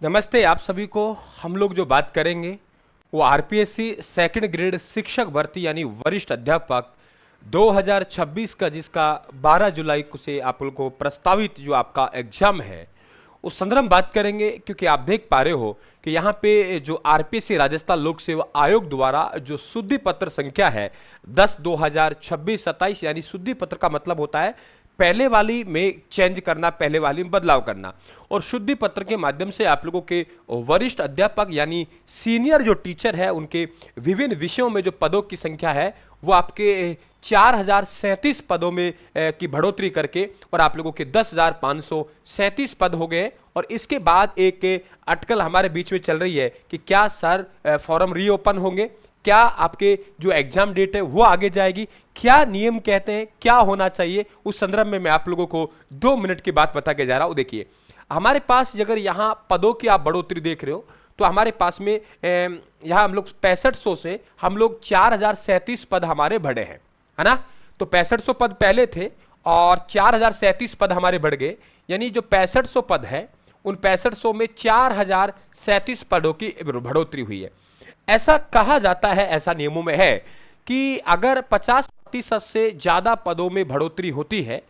नमस्ते आप सभी को। हम लोग जो बात करेंगे वो आरपीएससी सेकंड ग्रेड शिक्षक भर्ती यानी वरिष्ठ अध्यापक 2026 का, जिसका 12 जुलाई को से आप लोग को प्रस्तावित जो आपका एग्जाम है उस संदर्भ में बात करेंगे। क्योंकि आप देख पा रहे हो कि यहाँ पे जो आरपीएससी राजस्थान लोक सेवा आयोग द्वारा जो शुद्धि पत्र संख्या है 10/2026-27 यानी शुद्धि पत्र का मतलब होता है पहले वाली में चेंज करना, पहले वाली में बदलाव करना। और शुद्धि पत्र के माध्यम से आप लोगों के वरिष्ठ अध्यापक यानी सीनियर जो टीचर है उनके विभिन्न विषयों में जो पदों की संख्या है वो आपके 4037 पदों में की बढ़ोतरी करके और आप लोगों के 10,537 पद हो गए। और इसके बाद एक अटकल हमारे बीच में चल रही है कि क्या सर फॉर्म रीओपन होंगे, क्या आपके जो एग्जाम डेट है वो आगे जाएगी, क्या नियम कहते हैं, क्या होना चाहिए, उस संदर्भ में मैं आप लोगों को 2 मिनट की बात बता के जा रहा हूं। देखिए हमारे पास अगर यहाँ पदों की आप बढ़ोतरी देख रहे हो तो हमारे पास में यहाँ हम लोग 6500 से हम लोग 4037 पद हमारे बढ़े हैं, है ना। तो 6500 पद पहले थे और 4037 पद हमारे बढ़ गए, यानी जो 6500 पद है उन 6500 में 4037 पदों की बढ़ोतरी हुई है। ऐसा कहा जाता है, ऐसा नियमों में है कि अगर 50% से ज्यादा पदों में बढ़ोतरी होती है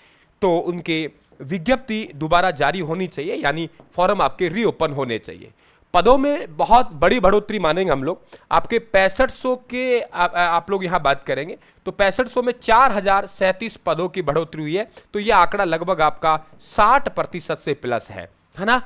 तो उनके विज्ञप्ति दोबारा जारी होनी चाहिए, यानी फॉर्म आपके रीओपन होने चाहिए। पदों में बहुत बड़ी बढ़ोतरी मानेंगे हम लोग। आपके 6500 के आप लोग यहां बात करेंगे तो 6500 में 4037 पदों की बढ़ोतरी हुई है, तो यह आंकड़ा लगभग आपका 60% से प्लस है ना।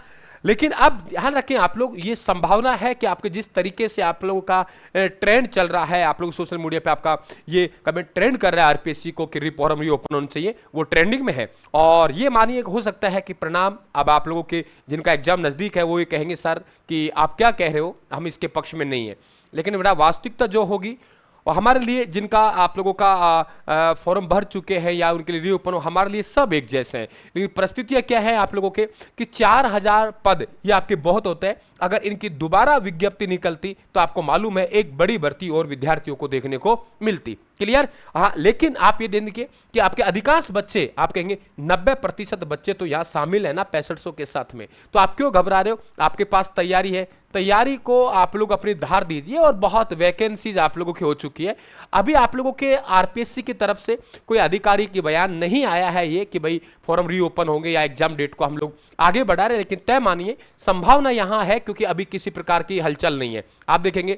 लेकिन अब ध्यान रखें आप लोग, ये संभावना है कि आपके जिस तरीके से आप लोगों का ट्रेंड चल रहा है, आप लोग सोशल मीडिया पे आपका ये कमेंट ट्रेंड कर रहा है आरपीएससी को कि फॉर्म रीओपन होना चाहिए, वो ट्रेंडिंग में है। और ये मानिए हो सकता है कि परिणाम अब आप लोगों के जिनका एग्जाम नजदीक है वो ये कहेंगे सर कि आप क्या कह रहे हो, हम इसके पक्ष में नहीं है। लेकिन बेटा वास्तविकता जो होगी और हमारे लिए जिनका आप लोगों का फॉर्म भर चुके हैं या उनके लिए रीओपन हो, हमारे लिए सब एक जैसे हैं। लेकिन परिस्थितियां क्या है आप लोगों के कि 4000 पद ये आपके बहुत होते हैं। अगर इनकी दोबारा विज्ञप्ति निकलती तो आपको मालूम है एक बड़ी भर्ती और विद्यार्थियों को देखने को मिलती। क्लियर? हाँ, लेकिन आप ये देखिए कि आपके अधिकांश बच्चे, आप कहेंगे 90% बच्चे तो यहाँ शामिल है ना 6500 के साथ में, तो आप क्यों घबरा रहे हो? आपके पास तैयारी है, तैयारी को आप लोग अपनी धार दीजिए। और बहुत वैकेंसीज आप लोगों की हो चुकी है। अभी आप लोगों के आरपीएससी की तरफ से कोई अधिकारी की बयान नहीं आया है ये कि भाई फॉर्म रीओपन होंगे या एग्जाम डेट को हम लोग आगे बढ़ा रहे हैं, लेकिन तय मानिए संभावना यहां है क्योंकि अभी किसी प्रकार की हलचल नहीं है। आप देखेंगे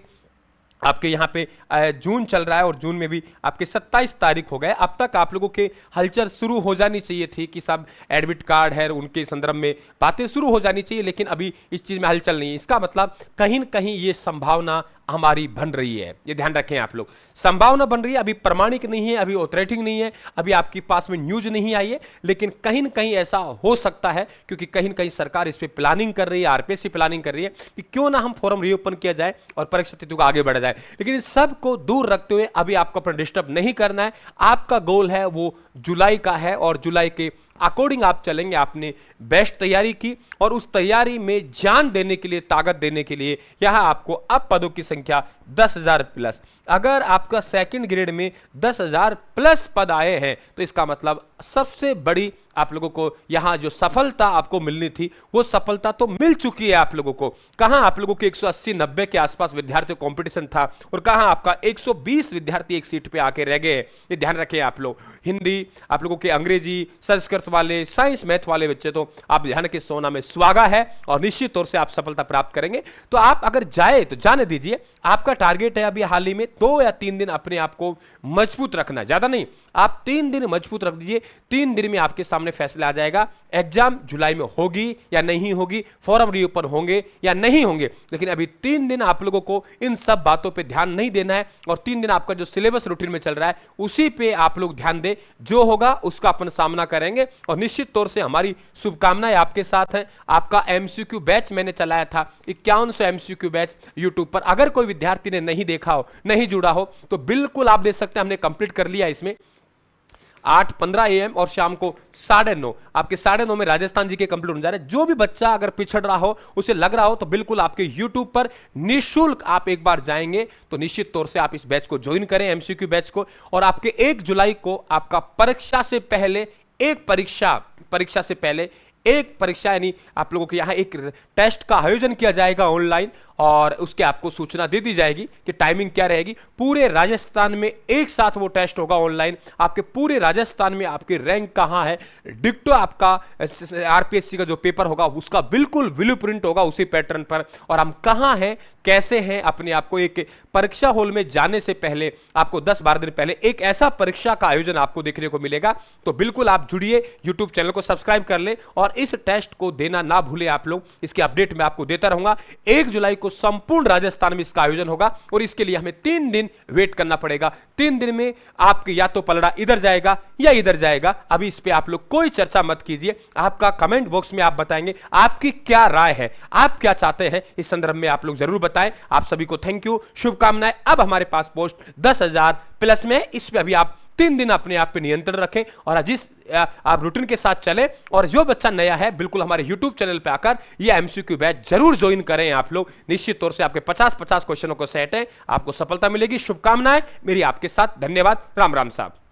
आपके यहाँ पे जून चल रहा है और जून में भी आपके 27 तारीख हो गए। अब तक आप लोगों के हलचल शुरू हो जानी चाहिए थी कि सब एडमिट कार्ड है उनके संदर्भ में बातें शुरू हो जानी चाहिए, लेकिन अभी इस चीज़ में हलचल नहीं है। इसका मतलब कहीं न कहीं ये संभावना हमारी बन रही है, ये ध्यान रखें आप लोग। संभावना बन रही है, अभी प्रमाणिक नहीं है, अभी ऑथराइटिंग नहीं है, अभी आपके पास में न्यूज नहीं आई है, लेकिन कहीं न कहीं ऐसा हो सकता है क्योंकि कहीं न कहीं सरकार इस पर प्लानिंग कर रही है, आरपीएससी प्लानिंग कर रही है कि क्यों ना हम फॉर्म रीओपन किया जाए और परीक्षा तिथियों को आगे बढ़ा जाए। लेकिन इस सब को दूर रखते हुए अभी आपको अपना डिस्टर्ब नहीं करना है। आपका गोल है वो जुलाई का है और जुलाई के अकॉर्डिंग आप चलेंगे। आपने बेस्ट तैयारी की और उस तैयारी में जान देने के लिए, ताकत देने के लिए यहां आपको अब पदों की संख्या 10,000 प्लस। अगर आपका सेकंड ग्रेड में 10,000 प्लस पद आए हैं तो इसका मतलब सबसे बड़ी आप लोगों को यहां जो सफलता आपको मिलनी थी वो सफलता तो मिल चुकी है आप लोगों को। कहां आप लोगों के 180-90 के आसपास विद्यार्थियों कंपटीशन था और कहां आपका 120 विद्यार्थी एक सीट पे आके रह गए। ये ध्यान रखें आप लोग। हिंदी आप लोगों के, अंग्रेजी, संस्कृत वाले, साइंस मैथ वाले बच्चे तो आप ध्यान के सोना में सुहागा है और निश्चित तौर से आप सफलता प्राप्त करेंगे। तो आप अगर जाए तो जाने दीजिए। आपका टारगेट है अभी हाल ही में 2 या 3 दिन अपने आप को मजबूत रखना, ज्यादा नहीं। आप 3 दिन मजबूत रख दीजिए। 3 दिन में आपके सामने फैसला आ जाएगा एग्जाम जुलाई में होगी या नहीं होगी, फॉर्म रीओपन होंगे या नहीं होंगे। लेकिन अभी 3 दिन आप लोगों को इन सब बातों पे ध्यान नहीं देना है और 3 दिन आपका जो सिलेबस रूटीन में चल रहा है उसी पे आप लोग ध्यान दें। जो होगा उसका अपन सामना करेंगे और निश्चित तौर से हमारी शुभकामनाएं आपके साथ हैं। आपका एमसीक्यू बैच मैंने चलाया था, 5100 एमसीक्यू बैच यूट्यूब पर। अगर कोई विद्यार्थी ने नहीं देखा हो, नहीं जुड़ा हो तो बिल्कुल आप देख सकते हैं, हमने कंप्लीट कर लिया इसमें 8:15 AM और शाम को 9:30 आपके 9:30 में राजस्थान जी के कंप्लीट होने जा रहे हैं। जो भी बच्चा अगर पिछड़ रहा हो, उसे लग रहा हो तो बिल्कुल आपके YouTube पर निःशुल्क आप एक बार जाएंगे तो निश्चित तौर से आप इस बैच को ज्वाइन करें, एमसीक्यू बैच को। और आपके 1 जुलाई को आपका परीक्षा से पहले एक परीक्षा यानी आप लोगों के यहाँ एक टेस्ट का आयोजन किया जाएगा ऑनलाइन, और उसके आपको सूचना दे दी जाएगी कि टाइमिंग क्या रहेगी। पूरे राजस्थान में एक साथ वो टेस्ट होगा ऑनलाइन। आपके पूरे राजस्थान में आपकी रैंक कहाँ है, डिक्टो आपका आरपीएससी का जो पेपर होगा उसका बिल्कुल ब्लूप्रिंट होगा उसी पैटर्न पर। और हम कहाँ हैं, कैसे हैं, अपने आप को एक परीक्षा हॉल में जाने से पहले आपको 10-12 दिन पहले एक ऐसा परीक्षा का आयोजन आपको देखने को मिलेगा। तो बिल्कुल आप जुड़िए, यूट्यूब चैनल को सब्सक्राइब कर ले और इस टेस्ट को देना ना भूले आप लोग। इसकी अपडेट मैं आपको देता रहूंगा। 1 जुलाई को संपूर्ण राजस्थान में इसका आयोजन होगा और इसके लिए हमें 3 दिन वेट करना पड़ेगा। 3 दिन में आपके या तो पलड़ा इधर जाएगा या इधर जाएगा। अभी इस पे आप लोग कोई चर्चा मत कीजिए। आपका कमेंट बॉक्स में आप बताएंगे आपकी क्या राय है, आप क्या चाहते हैं, इस संदर्भ में आप लोग जरूर बताएं। आप सभी को थैंक यू, शुभकामनाएं। अब हमारे पास पोस्ट 10,000 प्लस में, इस पे अभी आप 3 दिन अपने आप पे नियंत्रण रखें और जिस आप रूटीन के साथ चले। और जो बच्चा नया है बिल्कुल हमारे YouTube चैनल पे आकर ये एमसीक्यू बैच जरूर ज्वाइन करें। आप लोग निश्चित तौर से आपके 50-50 क्वेश्चनों को सेट है, आपको सफलता मिलेगी। शुभकामनाएं मेरी आपके साथ। धन्यवाद। राम राम साहब।